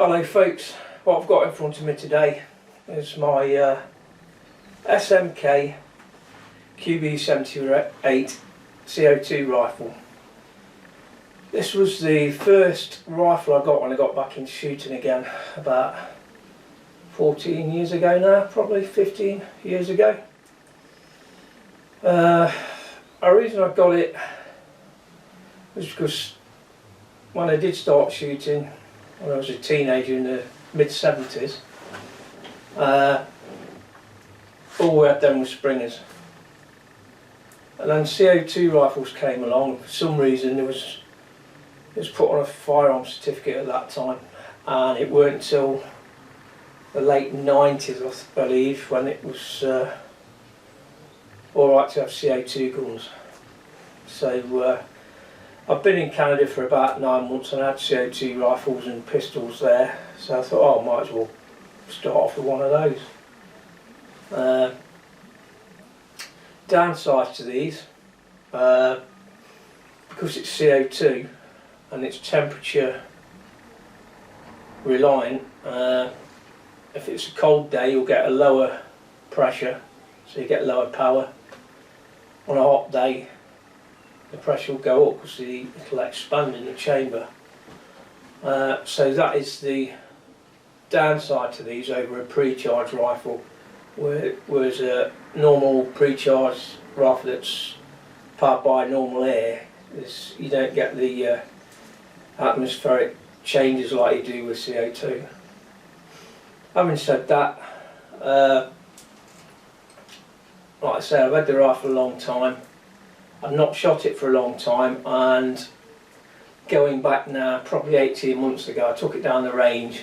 Hello folks, what I've got in front of me today is my SMK QB-78 C02 Rifle. This was the first rifle I got when I got back into shooting again about 14 years ago now, probably 15 years ago. The reason I got it was because when I did start shooting when I was a teenager in the mid-70s, all we had then was springers. And then CO2 rifles came along. For some reason it was put on a firearms certificate at that time, and it weren't until the late 90s I believe when it was alright to have CO2 guns. So I've been in Canada for about 9 months and I had CO2 rifles and pistols there, so I thought, oh, I might as well start off with one of those. Downside to these, because it's CO2 and it's temperature reliant, if it's a cold day you'll get a lower pressure, so you get lower power. On a hot day the pressure will go up because it'll expand in the chamber. So that is the downside to these over a pre-charged rifle, whereas a normal pre-charged rifle that's powered by normal air, you don't get the atmospheric changes like you do with CO2. Having said that, like I say, I've had the rifle a long time. I've not shot it for a long time, and going back now, probably 18 months ago, I took it down the range,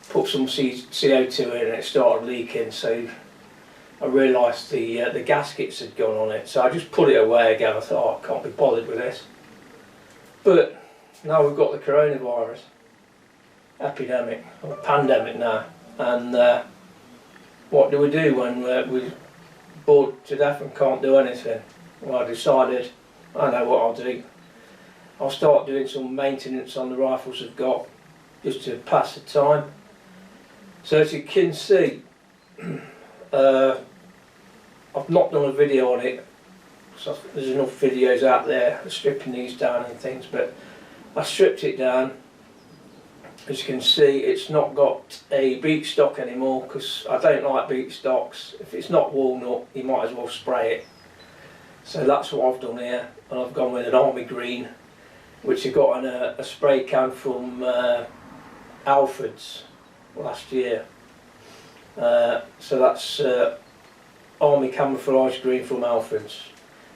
put some CO2 in and it started leaking, so I realised the gaskets had gone on it, so I just put it away again. I thought, oh, I can't be bothered with this. But now we've got the coronavirus epidemic, or pandemic now, and what do we do when we're bored to death and can't do anything? Well, I decided, I know what I'll do. I'll start doing some maintenance on the rifles I've got, just to pass the time. So as you can see, I've not done a video on it, so there's enough videos out there stripping these down and things, but I stripped it down. As you can see, it's not got a beak stock anymore, because I don't like beak stocks. If it's not walnut, you might as well spray it. So that's what I've done here, and I've gone with an army green, which I got in a spray can from Alfred's last year. So that's army camouflage green from Alfred's.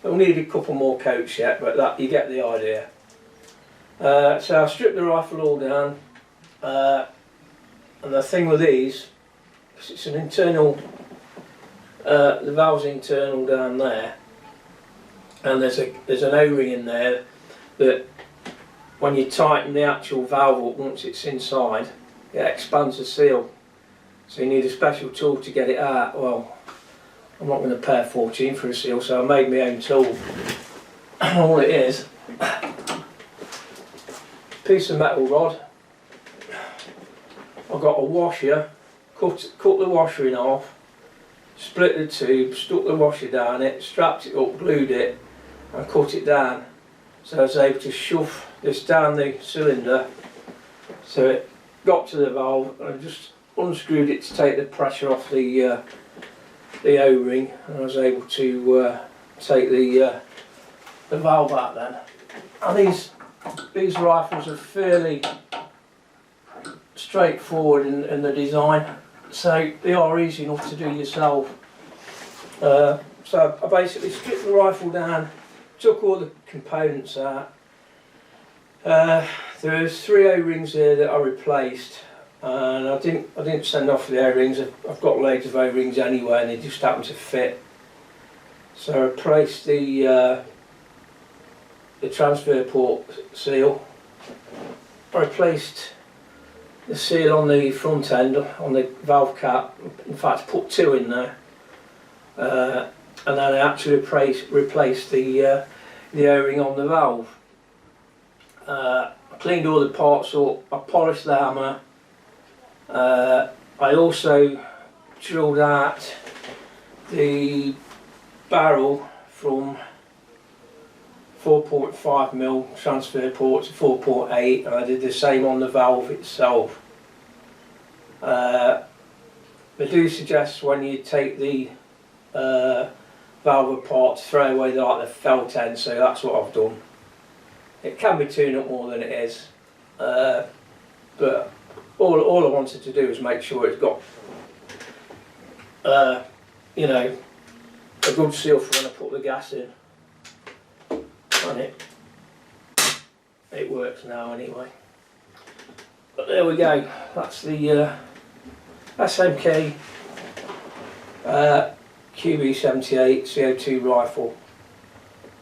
It'll need a couple more coats yet, but that, you get the idea. So I stripped the rifle all down, and the thing with these, it's an internal, the valve's internal down there, and there's an O-ring in there that when you tighten the actual valve up, once it's inside, it expands the seal, so you need a special tool to get it out. Well, I'm not going to pay a fortune for a seal, so I made my own tool. All it is, piece of metal rod. I've got a washer, cut the washer in half, split the tube, stuck the washer down it, strapped it up, glued it and cut it down. So I was able to shove this down the cylinder, so it got to the valve, and I just unscrewed it to take the pressure off the O-ring, and I was able to take the valve out then. And these rifles are fairly straightforward in the design, so they are easy enough to do yourself. So I basically stripped the rifle down, took all the components out. There's 3 O-rings here that I replaced, and I didn't send off the O-rings. I've got loads of O-rings anyway, and they just happen to fit. So I replaced the transfer port seal. I replaced the seal on the front end, on the valve cap. In fact, put 2 in there, and then I actually replaced the O-ring on the valve. I cleaned all the parts up, I polished the hammer, I also drilled out the barrel from 4.5mm transfer port to 4.8, and I did the same on the valve itself. They do suggest when you take the valve apart to throw away the felt end, so that's what I've done. It can be tuned up more than it is, but all I wanted to do was make sure it's got you know, a good seal for when I put the gas in, and it works now anyway. But there we go, that's the SMK QB-78 C02 Rifle.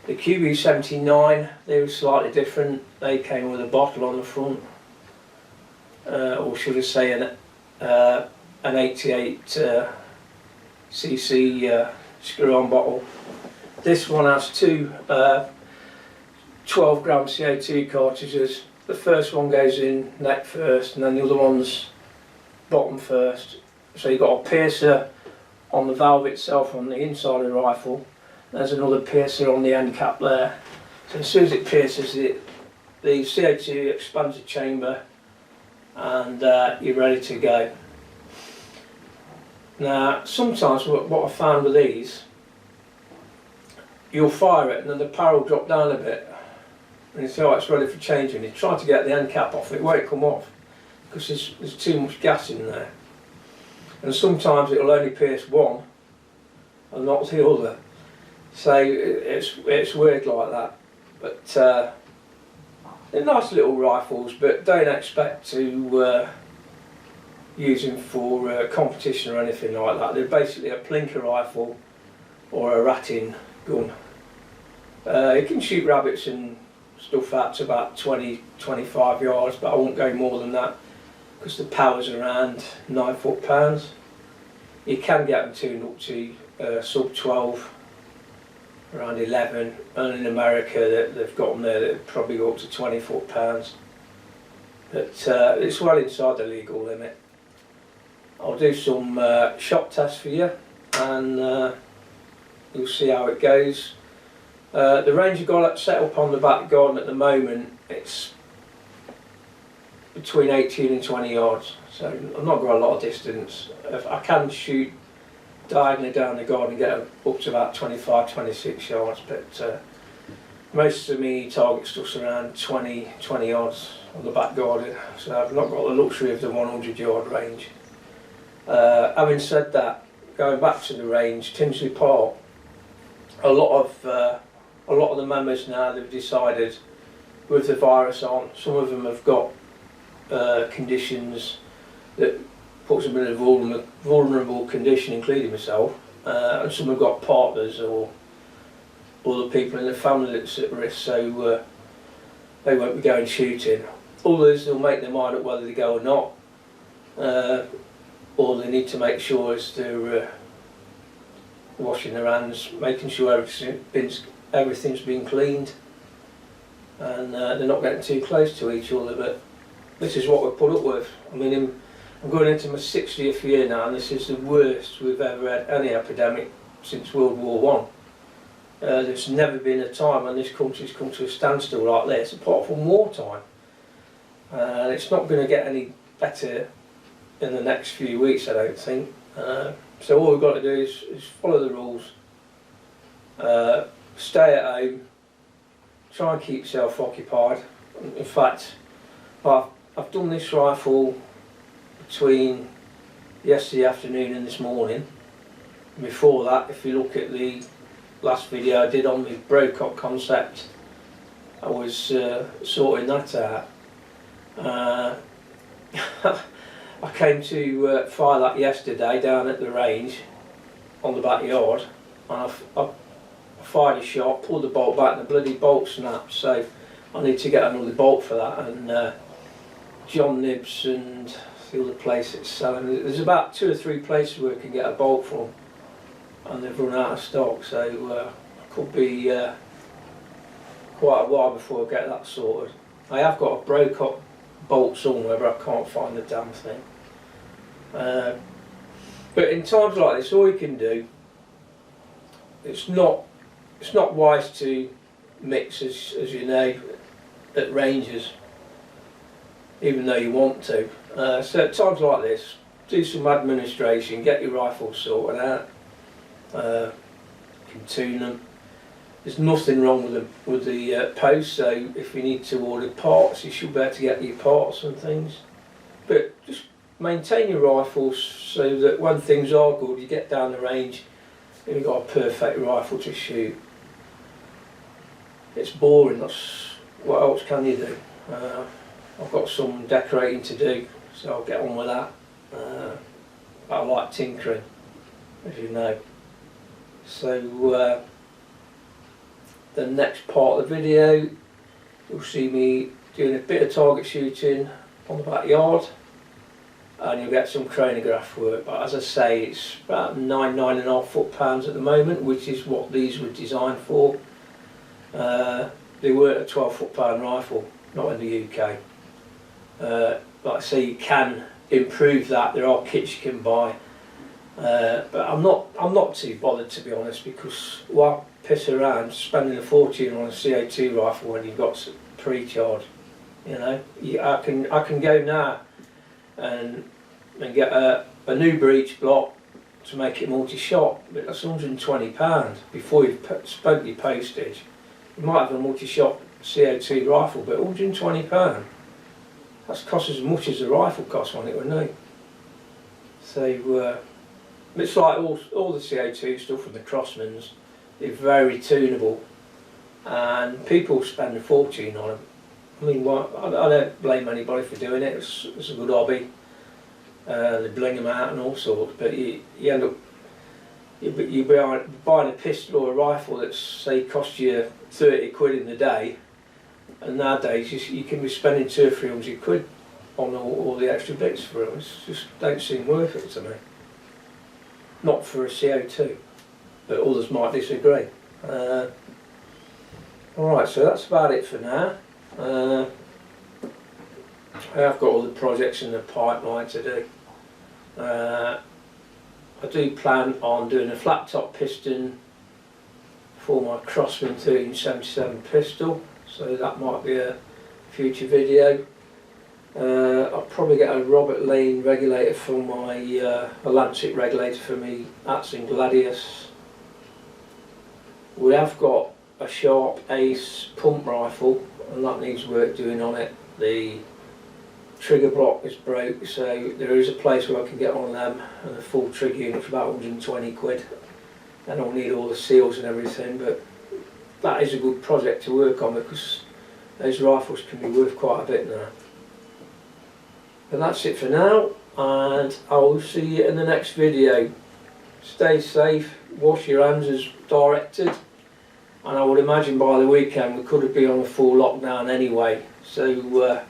The QB-79, they were slightly different. They came with a bottle on the front, or should I say an 88 cc screw-on bottle. This one has two 12 gram CO2 cartridges. The first one goes in neck first, and then the other one's bottom first. So you've got a piercer on the valve itself on the inside of the rifle. There's another piercer on the end cap there. So as soon as it pierces it, the CO2 expands the chamber, and you're ready to go. Now sometimes what I found with these, you'll fire it and then the barrel will drop down a bit, and you think, oh, it's ready for changing. You try to get the end cap off, it won't come off because there's too much gas in there. And sometimes it'll only pierce one and not the other. So it's weird like that. But they're nice little rifles, but don't expect to use them for competition or anything like that. They're basically a plinker rifle or a ratting gun. You can shoot rabbits and stuff out to about 20-25 yards, but I won't go more than that because the power's around 9 foot-pounds. You can get them tuned up to sub 12, around 11, and in America they've got them there that probably go up to 20 foot-pounds. But it's well inside the legal limit. I'll do some shot tests for you, and you'll see how it goes. The range I've got set up on the back garden at the moment, it's between 18 and 20 yards, so I've not got a lot of distance. If I can shoot diagonally down the garden and get up to about 25-26 yards, but most of me target stuff's around 20 yards on the back garden, so I've not got the luxury of the 100 yard range. Having said that, going back to the range, Tinsley Park, a lot of the members now, they've decided with the virus on, some of them have got conditions that puts them in a vulnerable condition, including myself, and some have got partners or other people in the family that's at risk, so they won't be going shooting. Others will make their mind up whether they go or not, or they need to make sure as they're washing their hands, making sure everything's been cleaned, and they're not getting too close to each other. But this is what we're put up with. I mean, I'm going into my 60th year now, and this is the worst we've ever had any epidemic since World War I. There's never been a time when this country's come to a standstill like this, apart from wartime. And it's not going to get any better in the next few weeks, I don't think. So all we've got to do is follow the rules, stay at home, try and keep yourself occupied. In fact, I've done this rifle between yesterday afternoon and this morning. Before that, if you look at the last video I did on the Brocock concept, I was sorting that out. I came to fire that yesterday down at the range on the backyard, and I fired a shot, pulled the bolt back, and the bloody bolt snapped, so I need to get another bolt for that. And John Nibs and the other place it's selling, there's about 2 or 3 places where we can get a bolt from, and they've run out of stock, so it could be quite a while before I get that sorted. I have got a Brocock bolt somewhere, but I can't find the damn thing. But in times like this, all you can do, it's not wise to mix, as you know, at ranges, even though you want to. So at times like this, do some administration, get your rifles sorted out, you can tune them. There's nothing wrong with them with the post, so if you need to order parts, you should be able to get your parts and things. But just maintain your rifles so that when things are good, you get down the range and you've got a perfect rifle to shoot. It's boring, what else can you do? I've got some decorating to do, so I'll get on with that. I like tinkering, as you know. So the next part of the video, you'll see me doing a bit of target shooting on the backyard, and you'll get some chronograph work. But as I say, it's about 9.5 foot-pounds at the moment, which is what these were designed for. They weren't a 12 foot-pound rifle, not in the UK. Like I say, you can improve that. There are kits you can buy, but I'm not too bothered, to be honest, because why piss around spending a fortune on a CO2 rifle when you've got pre-charge? You know, I can go now and get a new breech block to make it multi-shot, but that's £120 before you've spent your postage. You might have a multi-shot CO2 rifle, but £120. That's cost as much as the rifle cost when it was new. So it's like all the CO2 stuff from the Crossmans. They're very tunable, and people spend a fortune on them. I mean, I don't blame anybody for doing it. It's a good hobby. They bling them out and all sorts, but you end up you're buying a pistol or a rifle that say cost you 30 quid in the day, and nowadays you can be spending 200 or 300 quid on all the extra bits for them. It just don't seem worth it to me. Not for a CO2, but others might disagree. Alright, so that's about it for now. I have got other projects in the pipeline to do. I do plan on doing a flat top piston for my Crossman 1377 pistol, so that might be a future video. I'll probably get a Robert Lane regulator for my a Lancet regulator for me Atson Gladius. We have got a Sharp Ace pump rifle, and that needs work doing on it. The trigger block is broke, so there is a place where I can get on them, and a full trigger unit for about 120 quid. Then I'll need all the seals and everything, but that is a good project to work on because those rifles can be worth quite a bit now. And that's it for now, and I will see you in the next video. Stay safe, wash your hands as directed, and I would imagine by the weekend we could be on a full lockdown anyway, so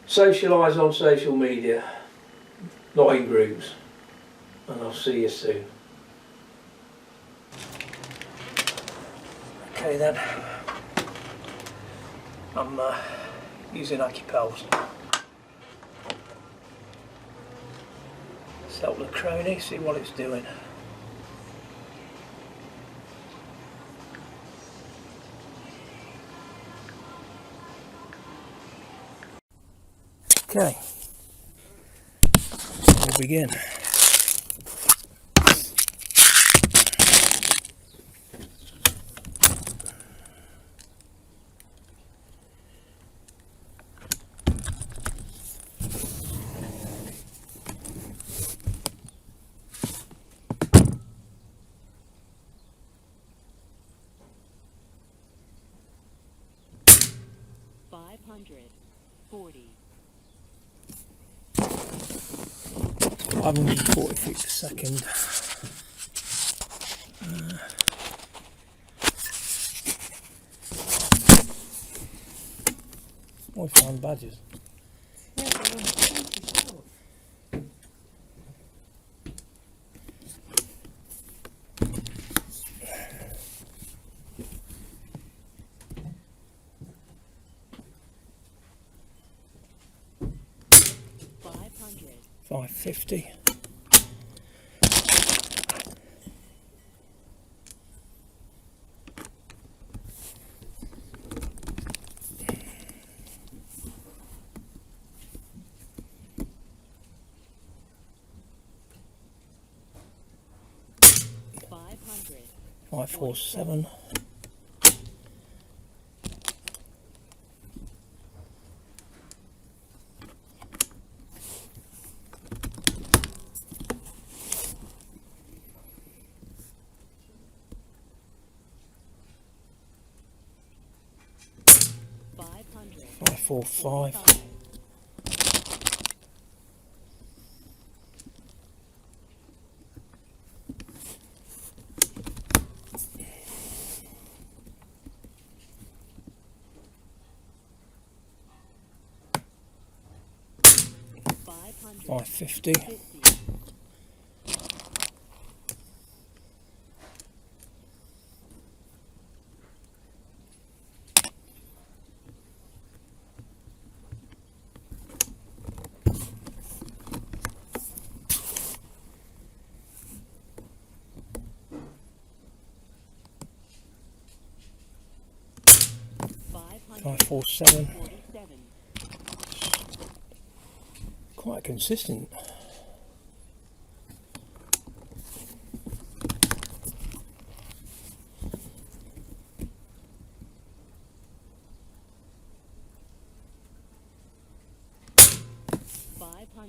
socialise on social media, not in groups, and I'll see you soon. Okay then, I'm using Acupels. Set the crony, see what it's doing. Okay, we'll begin. $540. 540 feet per second. We found badges. 550. .547. .545. 550. 547. Quite consistent.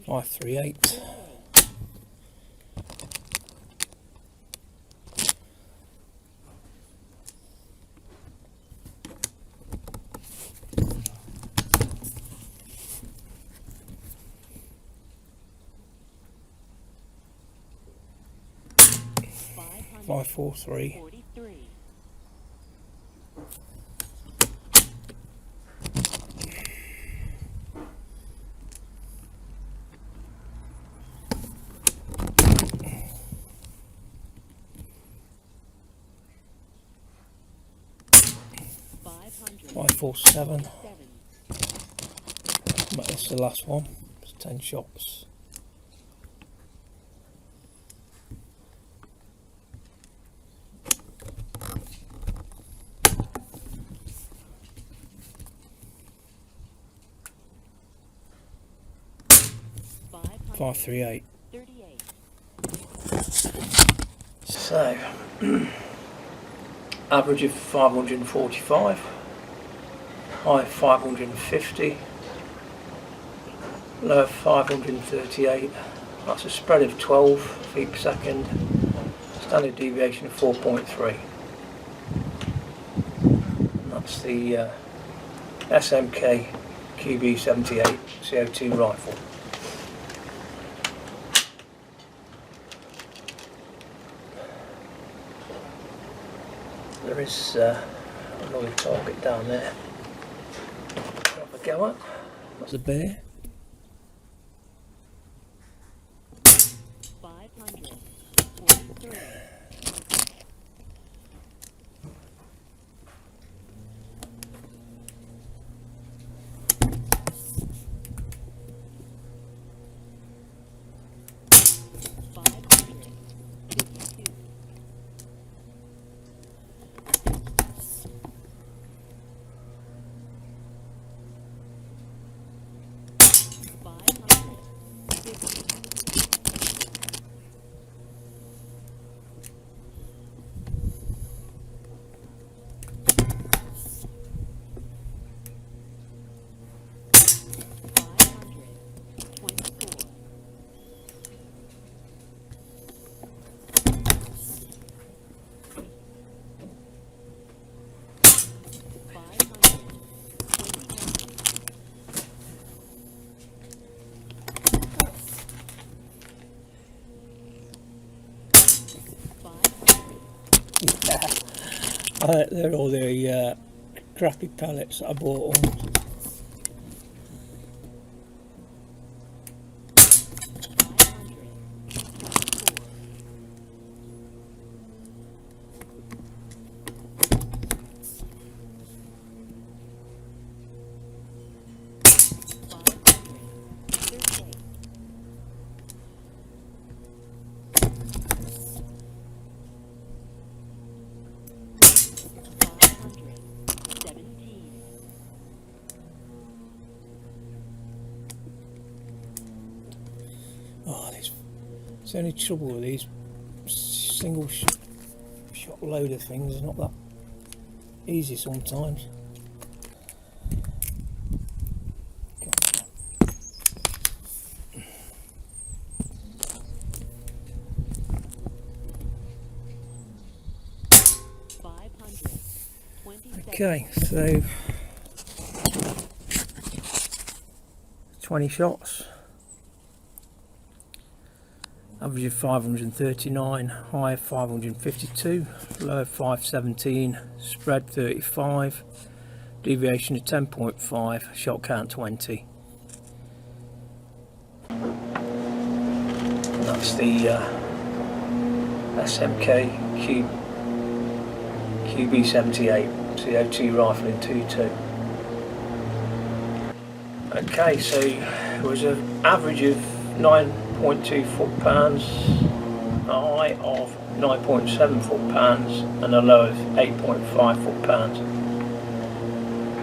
.538. 543. 547. But that's the last one. It's 10 shots. .538. So average of 545, high 550, low of 538. That's a spread of 12 feet per second, standard deviation of 4.3. That's the SMK QB-78 C02 Rifle. There is another target down there. Have a go at. That's a bear. 543. They're all the crappy pellets that I bought on. It's the only trouble with these single shot loader things, it's not that easy sometimes. Okay, so 20 shots, average of 539, high of 552, low of 517, spread 35, deviation of 10.5, shot count 20. And that's the SMK QB-78 C02 Rifle in 2.2. Okay, so it was an average of 9.2 foot-pounds, a high of 9.7 foot-pounds and a low of 8.5 foot-pounds.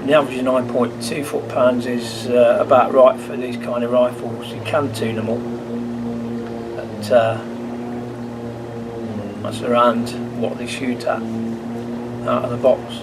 The average of 9.2 foot-pounds is about right for these kind of rifles. You can tune them up, but that's around what they shoot at out of the box.